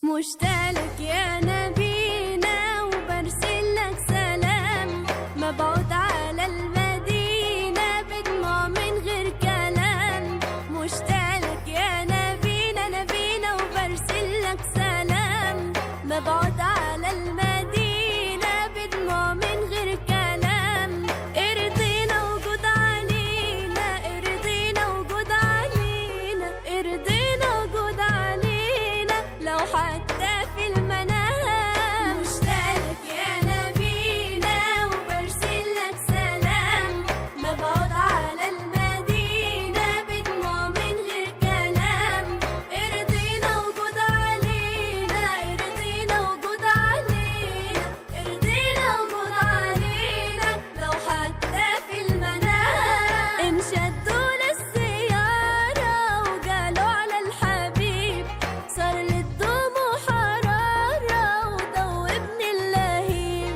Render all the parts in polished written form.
مشتاقلك يا نبينا وبرسلك سلام، مبعوث على المدينة بدموع من غير كلام. مشتاقلك يا نبينا نبينا وبرسلك سلام، مبعوث على المدينة بدموع من غير كلام. ارضينا وجود علينا، ارضينا وجود علينا، ارضينا وجود علينا لو حتى في المنام. مشتاقلك يا نبينا وبرسلك سلام، مبعوث على المدينة بدموع من غير كلام. ارضينا وجود علينا، ارضينا وجود علينا، ارضينا وجود علينا لو حتى في المنام. انشدوا للسيارة وقالوا على الحبيب، صار للدموع حرارة وذوبني اللهيب.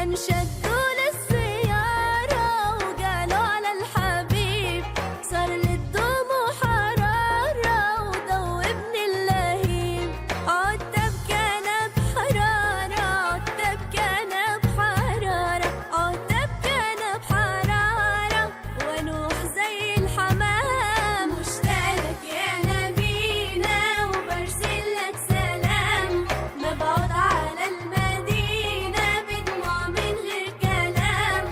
انشدوا للسيارة وقالوا على الحبيب، صار للدموع حرارة وذوبني اللهيب. عدت ابكي انا بحرارة، عدت ابكي انا بحرارة، عدت ابكي انا بحرارة وانوح زي الحمام. مشتاقلك يا نبينا وبرسلك سلام، مبعوث على المدينة بدموع من غير كلام.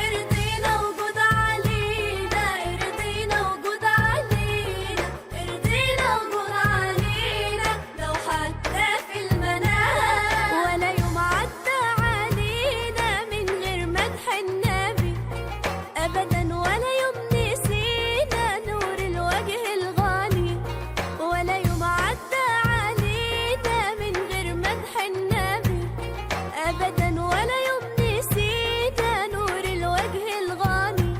ارضينا وجود علينا، ارضينا وجود علينا، ارضينا وجود علينا لو حتى في المنام. ولا يوم عدى علينا من غير مدح النبي أبدا، ولا يوم نسينا نور الوجه الغالي. ولا يوم عدى علينا من غير مدح النبي أبدا، ولا يوم نسينا نور الوجه الغالي.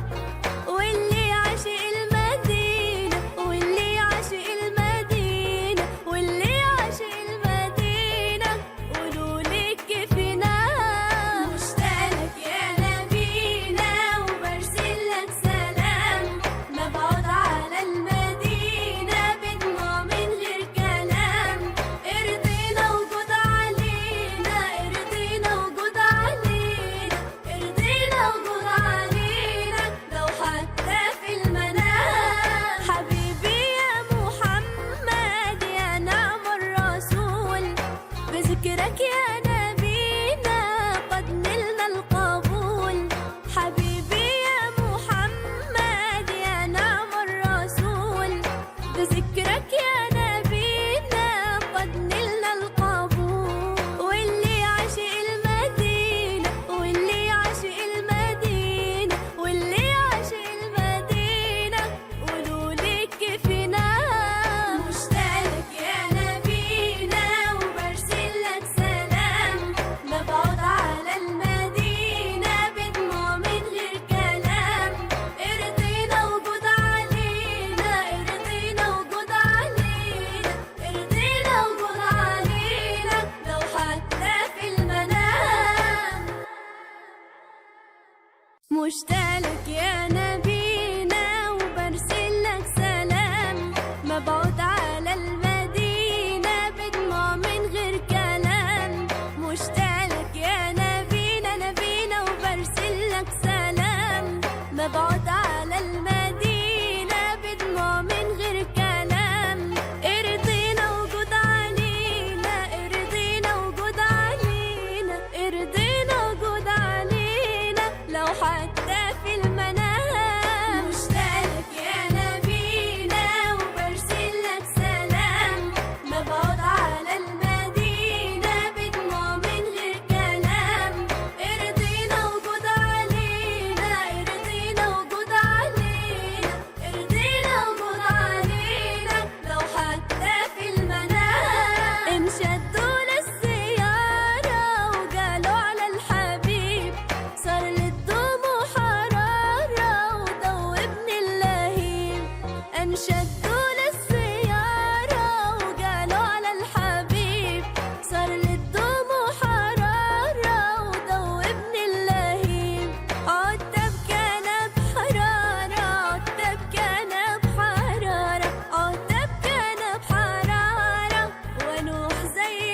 واللي عاشق المدينة، واللي عاشق المدينة، واللي عاشق المدينة قولوا لي كيف ينام. مشتاقلك يا نبينا وبرسلك سلام، مبعوث على المدينة بدموع من غير كلام. ارضينا وجود علينا، ارضينا وجود علينا، ارضينا وجود علينا لو حتى في المنام. حبيبي يا محمد يا نعم الرسول، بذكرك يا نبينا قد نلنا القبول. حبيبي يا محمد يا نعم الرسول، بذكرك يا نبينا قد نلنا القبول. واللي عاشق المدينة، واللي عاشق المدينة، واللي عاشق المدينة قولوا لي كيف ينام. مشتاقلك يا نبينا وبرسلك سلام، مبعوث على المدينة بدموع من غير كلام. ارضينا وجود علينا، ارضينا وجود علينا، ارضينا وجود علينا لو حتى في المنام. مشتاقلك يا نبينا وبرسلك سلام، مبعوث على المدينة بدموع من غير كلام. مشتاقلك يا نبينا نبينا وبرسلك سلام، مبعوث على المدينة بدموع من غير كلام. ارضينا وجود علينا، ارضينا وجود علينا، ارضينا وجود علينا لو حتى في المنام. مشتاقلك يا نبينا وبرسلك سلام، مبعوث على المدينة بدموع من غير كلام. ارضينا وجود علينا، ارضينا وجود علينا، ارضينا وجود علينا لو حتى في المنام. انشدوا للسيارة وقالوا على الحبيب، صار للدموع حرارة وذوبني اللهيب. انشدوا للسيارة وقالوا على الحبيب، صار للدموع حرارة وذوبني اللهيب. عدت ابكي انا بحرارة، عدت ابكي انا بحرارة، عدت ابكي انا بحرارة وانوح زي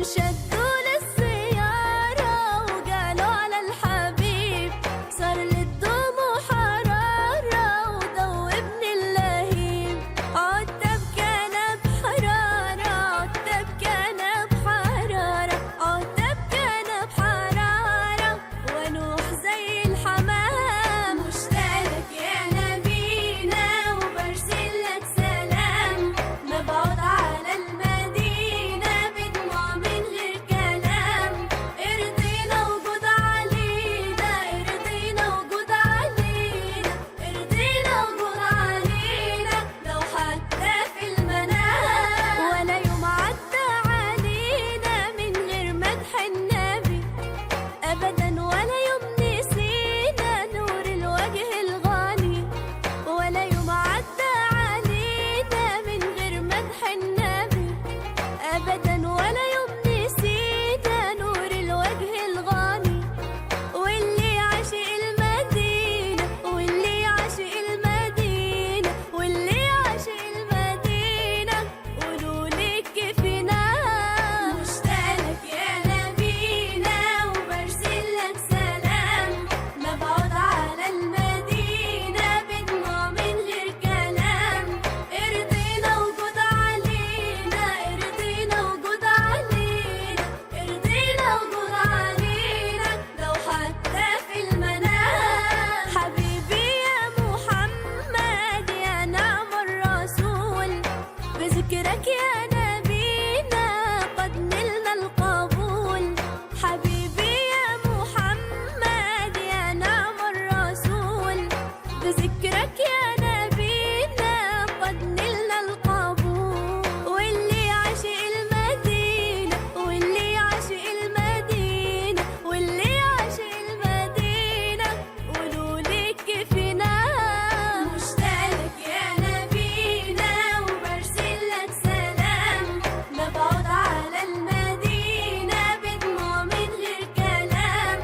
شدوا للسيارة وقالوا على الحبيب صار للدموع حرارة ودوبني اللهيب. عدت أبكي أنا بحرارة، عدت أبكي أنا بحرارة، عدت أبكي أنا بحرارة وأنوح زي الحمام. مشتاقلك يا نبينا وبرسل لك سلام، مبعوث على المدينة بدموع من غير كلام. ارضينا وجود علينا، ارضينا وجود علينا، ارضينا وجود علينا لو حتى في المنام. ولا يوم عدى علينا من غير مدح النبي أبدا، ولا يوم نسينا نور الوجه الغني. ولا يوم عدى علينا من غير مدح النبي أبدا، ولا يوم نسينا نور الوجه الغني. واللي عاشق المدينة، واللي عاشق المدينة، واللي عاشق المدينة قولوا لي كيف ينام. مشتاقلك يا نبينا وبرسل لك سلام، مبعوث على المدينة بدموع من غير كلام. ارضينا وجود علينا، ارضينا وجود علينا، ارضينا وجود علينا لو حتى في المنام. حبيبي يا محمد يا نعم الرسول، بذكرك يا نبينا قد نلنا القبول. حبيبي يا محمد يا نعم الرسول، بذكرك يا نبينا قد نلنا القبول. واللي عاشق المدينة، واللي عاشق المدينة، واللي عاشق المدينة قولوا لي كيف ينام. مشتاقلك يا نبينا وبرسل لك سلام، مبعوث على المدينة بدموع من غير كلام.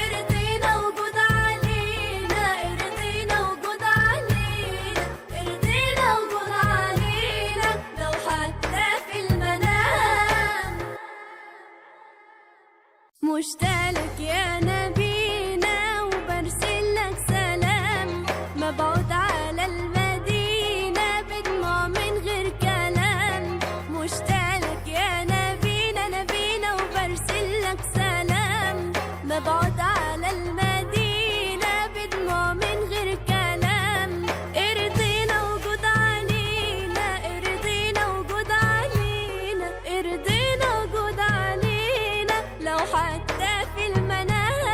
ارضينا وجود علينا، ارضينا وجود علينا، ارضينا وجود علينا لو حتى في المنام. مشتاقلك يا نبينا وبرسل لك سلام، مبعوث على المدينة بدموع من غير كلام. مشتاقلك يا نبينا، نبينا وبرسل لك سلام، مبعوث على المدينة بدموع من غير كلام. ارضينا وجود علينا، ارضينا وجود علينا، ارضينا وجود علينا لو حتى في المنام.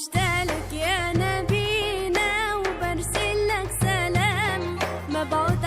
مشتاقلك يا نبينا وبرسلك سلام مبعوث